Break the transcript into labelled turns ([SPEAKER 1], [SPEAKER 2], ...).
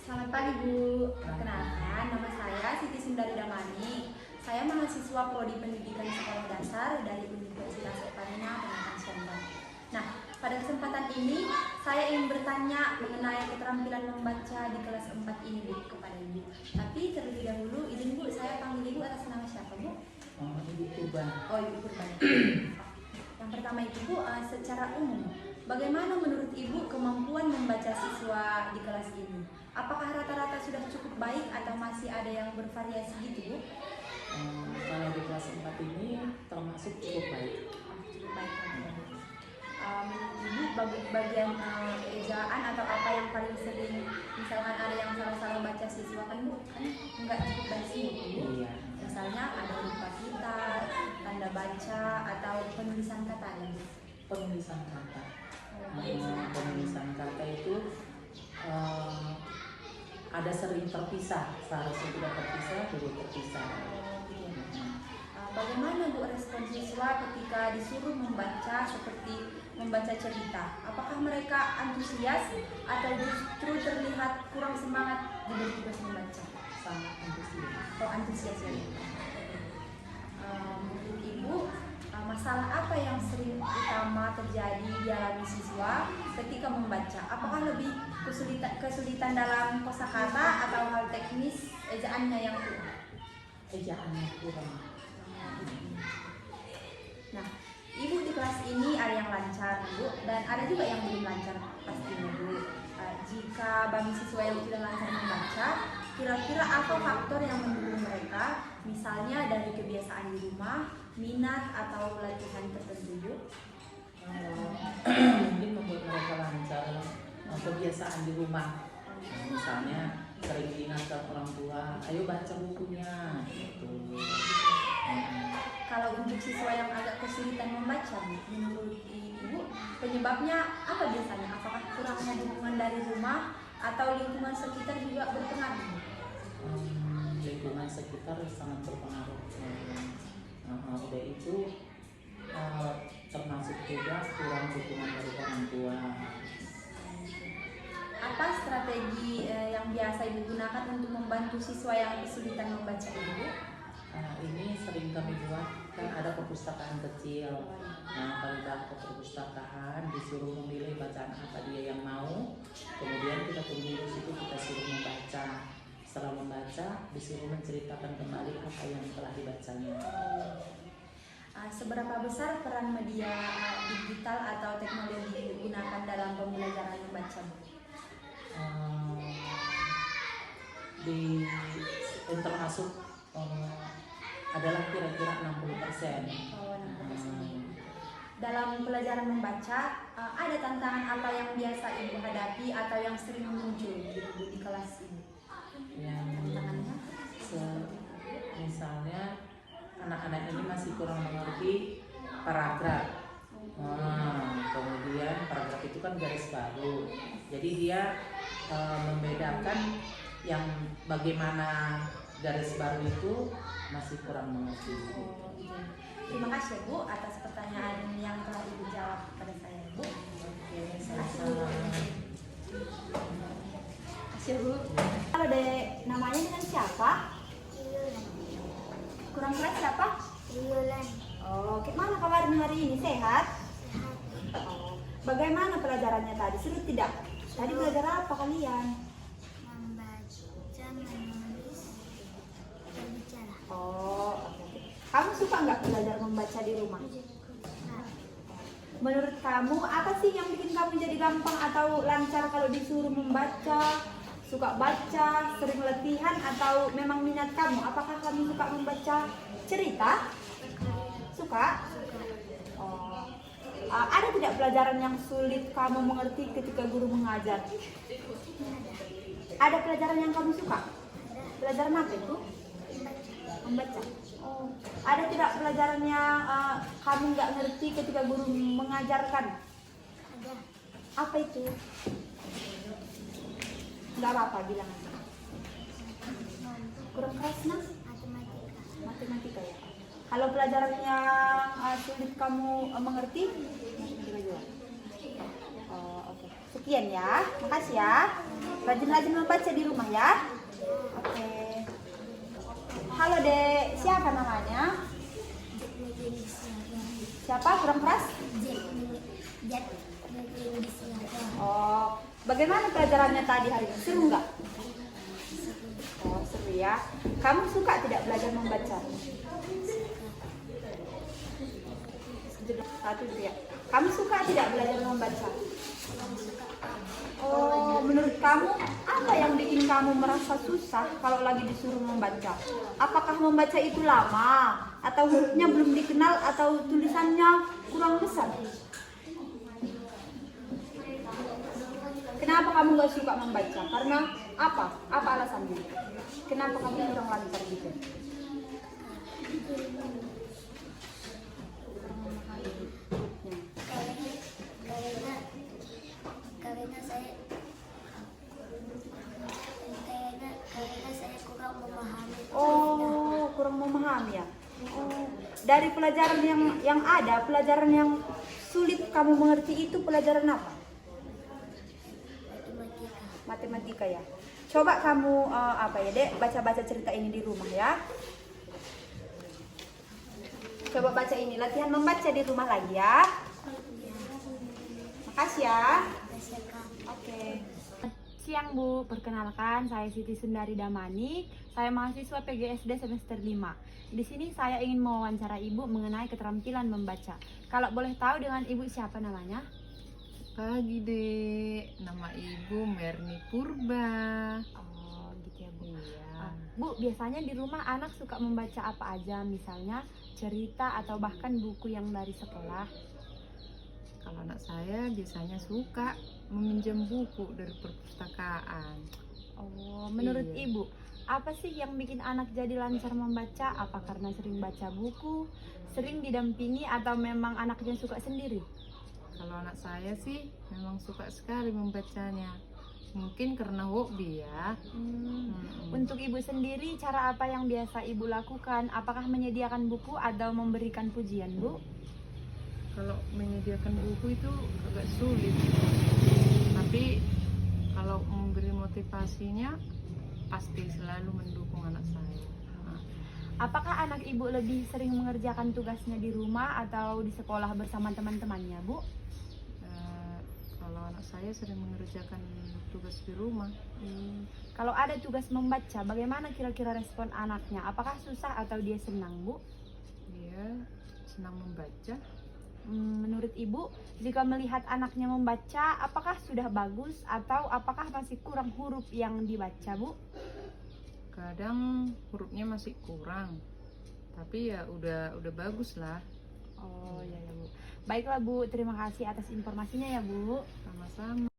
[SPEAKER 1] Selamat pagi Bu, perkenalkan nama saya Siti Sundari Damani. Saya mahasiswa Prodi Pendidikan Sekolah Dasar dari Universitas Parina, Pematang Siantar. Nah, pada kesempatan ini saya ingin bertanya mengenai keterampilan membaca di kelas 4 ini Bu kepada Ibu. Tapi terlebih dahulu izin Bu, saya panggil Ibu atas nama siapa Bu?
[SPEAKER 2] Ibu Purban.
[SPEAKER 1] Oh, Ibu Purban. Yang pertama itu Bu, secara umum, bagaimana menurut Ibu kemampuan membaca siswa di kelas ini? Apakah rata-rata sudah cukup baik atau masih ada yang bervariasi gitu Bu?
[SPEAKER 2] Kalau di kelas 4 ini termasuk cukup baik.
[SPEAKER 1] Cukup baik. Ibu bagian ejaan atau apa yang paling sering, misalkan ada yang salah-salah baca siswa kan Bu, kan nggak cukup baik sih Bu.
[SPEAKER 2] Iya.
[SPEAKER 1] Misalnya ada huruf kita, tanda baca atau penulisan kata ya Bu.
[SPEAKER 2] Penulisan kata. Penulisan kata itu ada sering terpisah, seharusnya tidak terpisah, jadi terpisah.
[SPEAKER 1] Bagaimana Bu respon siswa ketika disuruh membaca seperti membaca cerita? Apakah mereka antusias atau justru terlihat kurang semangat dengan tugas membaca?
[SPEAKER 2] Sangat antusias.
[SPEAKER 1] Oh, antusias ya. Menurut Ibu, masalah apa yang sering utama terjadi dialami siswa ketika membaca? Apakah lebih kesulitan dalam kosakata atau hal teknis ejaannya yang kurang?
[SPEAKER 2] Ejaannya kurang.
[SPEAKER 1] Nah, Ibu di kelas ini ada yang lancar Bu, dan ada juga yang belum lancar pastinya Bu. Jika bagi siswa yang tidak lancar membaca, kira-kira apa faktor yang mendukung mereka? Misalnya dari kebiasaan di rumah, minat atau latihan tertentu Bu?
[SPEAKER 2] Mungkin membuat mereka lancar kebiasaan di rumah. Misalnya sering diingatkan orang tua, ayo baca bukunya gitu.
[SPEAKER 1] Kalau untuk siswa yang agak kesulitan membaca, menurut Ibu, penyebabnya apa biasanya? Apakah kurangnya dukungan dari rumah atau lingkungan sekitar juga berpengaruh?
[SPEAKER 2] Lingkungan sekitar sangat berpengaruh. Udah itu termasuk juga kurang dukungan dari orang tua.
[SPEAKER 1] Apa strategi yang biasa Ibu gunakan untuk membantu siswa yang kesulitan membaca Ibu?
[SPEAKER 2] Ini sering kami buat, kan ada perpustakaan kecil. Nah, kalau datang ke perpustakaan disuruh memilih bacaan apa dia yang mau, kemudian kita tunggu di situ, kita suruh membaca. Setelah membaca disuruh menceritakan kembali apa yang telah dibacanya.
[SPEAKER 1] Seberapa besar peran media digital atau teknologi digunakan dalam pembelajaran membaca?
[SPEAKER 2] Termasuk adalah kira-kira 60%.
[SPEAKER 1] Oh, 60%. Dalam pelajaran membaca, ada tantangan apa yang biasa Ibu hadapi atau yang sering muncul di kelas ini? Tantangannya?
[SPEAKER 2] Misalnya anak-anak ini masih kurang mengerti paragraf. Kemudian paragraf itu kan garis baru, jadi dia membedakan yang bagaimana garis baru itu masih kurang mengerti.
[SPEAKER 1] Terima kasih Bu atas pertanyaan yang telah Ibu jawab pada saya Bu.
[SPEAKER 2] Oke, sama-sama.
[SPEAKER 1] Kasih Bu. Halo Dek, namanya dengan siapa? Kurang keras siapa?
[SPEAKER 3] Yulan.
[SPEAKER 1] Oh, gimana kabarnya hari ini? Sehat? Oh, bagaimana pelajarannya tadi? Seru tidak? Tadi belajar apa kalian?
[SPEAKER 3] Membaca, menulis, berbicara.
[SPEAKER 1] Oh, oke. Kamu suka nggak belajar membaca di rumah? Menurut kamu, apa sih yang bikin kamu jadi gampang atau lancar kalau disuruh membaca? Suka baca, sering latihan, atau memang minat kamu? Apakah kamu suka membaca cerita? Suka? Oh. Ada tidak pelajaran yang sulit kamu mengerti ketika guru mengajar? Ada pelajaran yang kamu suka? Pelajaran apa itu? Membaca. Oh. Ada tidak pelajaran yang kamu nggak ngerti ketika guru mengajarkan?
[SPEAKER 3] Ada.
[SPEAKER 1] Apa itu? Nggak apa-apa, bilang aja. Kurang keras nah?
[SPEAKER 3] Matematika.
[SPEAKER 1] Matematika ya. Kalau pelajaran yang sulit kamu mengerti? Matematika juga. Oh, oke. Sekian ya, makasih ya. Rajin-rajin membaca di rumah ya. Oke. Halo Dek, siapa namanya? Siapa? Kurang keras? Oh, bagaimana pelajarannya tadi hari ini? Seru nggak? Oh, seru ya. Kamu suka tidak belajar membaca? Satu dulu ya. Kamu suka tidak belajar membaca? Oh, menurut kamu apa yang bikin kamu merasa susah kalau lagi disuruh membaca? Apakah membaca itu lama? Atau hurufnya belum dikenal? Atau tulisannya kurang besar? Kenapa kamu gak suka membaca? Karena apa? Apa alasannya? Kenapa kamu kurang lancar gitu?
[SPEAKER 3] Karena saya kurang memahami.
[SPEAKER 1] Oh, kurang memahami ya. Oh, dari pelajaran yang ada, pelajaran yang sulit kamu mengerti itu pelajaran apa? Matematika ya. Coba kamu apa ya, Dek, baca-baca cerita ini di rumah ya. Coba baca ini, latihan membaca di rumah lagi ya. Makasih ya. Oke. Siang Bu, perkenalkan saya Siti Sundari Damani. Saya mahasiswa PGSD semester 5. Di sini saya ingin mewawancara Ibu mengenai keterampilan membaca. Kalau boleh tahu dengan Ibu siapa namanya?
[SPEAKER 4] Pagi Dek, nama Ibu Merni Purba.
[SPEAKER 1] Oh, gitu ya Bu.
[SPEAKER 4] Iya.
[SPEAKER 1] Bu, biasanya di rumah anak suka membaca apa aja? Misalnya cerita atau bahkan buku yang dari sekolah.
[SPEAKER 4] Kalau anak saya biasanya suka meminjam buku dari perpustakaan.
[SPEAKER 1] Oh, menurut
[SPEAKER 4] Iya.
[SPEAKER 1] Ibu, apa sih yang bikin anak jadi lancar membaca? Apa karena sering baca buku, sering didampingi, atau memang anaknya suka sendiri?
[SPEAKER 4] Kalau anak saya sih memang suka sekali membacanya. Mungkin karena hobi ya.
[SPEAKER 1] Untuk Ibu sendiri, cara apa yang biasa Ibu lakukan? Apakah menyediakan buku atau memberikan pujian, Bu?
[SPEAKER 4] Kalau menyediakan buku itu agak sulit. Tapi kalau memberi motivasinya pasti selalu mendukung anak saya. Nah,
[SPEAKER 1] Apakah anak Ibu lebih sering mengerjakan tugasnya di rumah atau di sekolah bersama teman-temannya, Bu?
[SPEAKER 4] kalau anak saya sering mengerjakan tugas di rumah.
[SPEAKER 1] Kalau ada tugas membaca, bagaimana kira-kira respon anaknya? Apakah susah atau dia senang, Bu?
[SPEAKER 4] Dia senang membaca.
[SPEAKER 1] Menurut Ibu, jika melihat anaknya membaca, apakah sudah bagus atau apakah masih kurang huruf yang dibaca, Bu?
[SPEAKER 4] Kadang hurufnya masih kurang, tapi ya udah bagus lah.
[SPEAKER 1] Oh, ya Bu. Baiklah Bu, terima kasih atas informasinya ya Bu.
[SPEAKER 4] Sama-sama.